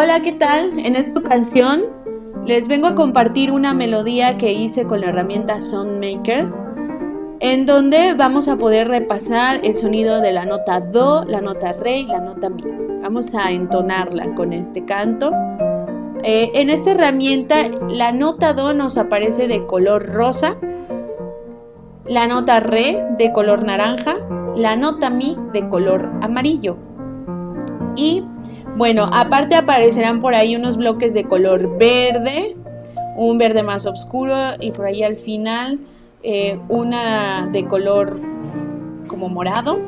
Hola, ¿qué tal? En esta ocasión les vengo a compartir una melodía que hice con la herramienta Soundmaker, en donde vamos a poder repasar el sonido de la nota Do, la nota Re y la nota Mi. Vamos a entonarla con este canto. En esta herramienta la nota Do nos aparece de color rosa, la nota Re de color naranja, la nota Mi de color amarillo. Y bueno, aparte aparecerán por ahí unos bloques de color verde, un verde más oscuro y por ahí al final una de color como morado.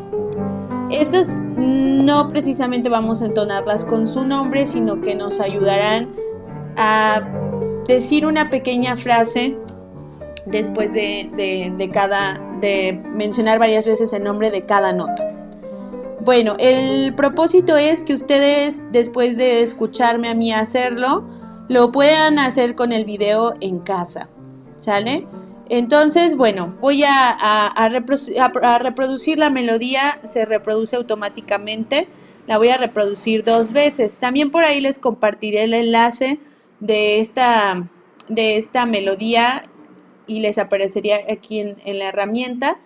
Estas no precisamente vamos a entonarlas con su nombre, sino que nos ayudarán a decir una pequeña frase después de mencionar varias veces el nombre de cada nota. Bueno, el propósito es que ustedes, después de escucharme a mí hacerlo, lo puedan hacer con el video en casa, ¿sale? Entonces, bueno, voy a reproducir la melodía, se reproduce automáticamente, la voy a reproducir 2 veces. También por ahí les compartiré el enlace de esta melodía y les aparecería aquí en la herramienta,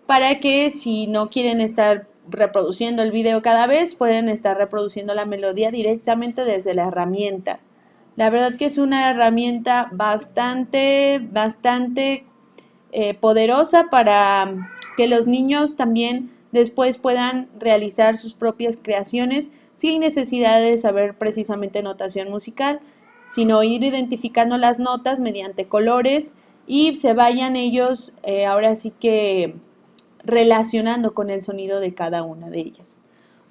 para que si no quieren estar reproduciendo el video cada vez, pueden estar reproduciendo la melodía directamente desde la herramienta. La verdad que es una herramienta bastante poderosa para que los niños también después puedan realizar sus propias creaciones sin necesidad de saber precisamente notación musical, sino ir identificando las notas mediante colores y se vayan ellos ahora sí que relacionando con el sonido de cada una de ellas.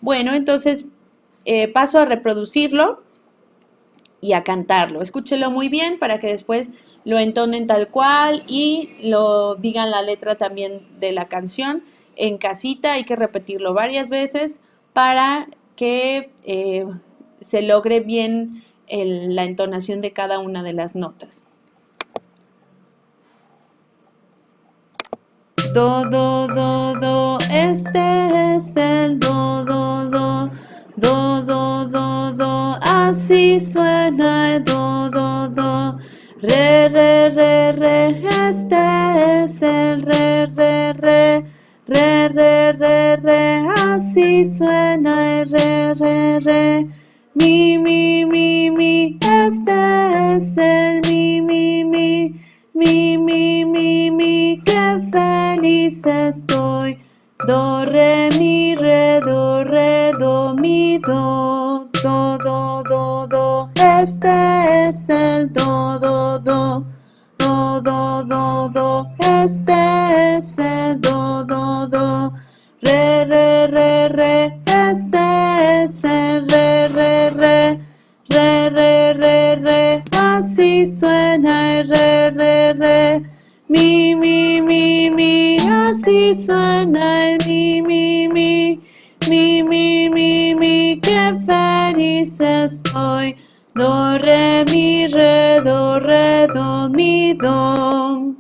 Bueno, entonces paso a reproducirlo y a cantarlo. Escúchelo muy bien para que después lo entonen tal cual y lo digan la letra también de la canción en casita. Hay que repetirlo varias veces para que se logre bien la entonación de cada una de las notas. Do, do, do, do, este es el do, do, do, do, do, do, do, así suena el do, do, do, re, re, re, re, este es el re, re, re, re, re, re, re, así suena el re, re, re, mi, este es el mi, qué feliz estoy. Do, re, mi, do, mi, do, do. Este es el do, do, este es el do. Re, re, este es el re, así suena el re, mi, así suena el mi, qué feliz estoy. Do, re, mi, do, mi, do.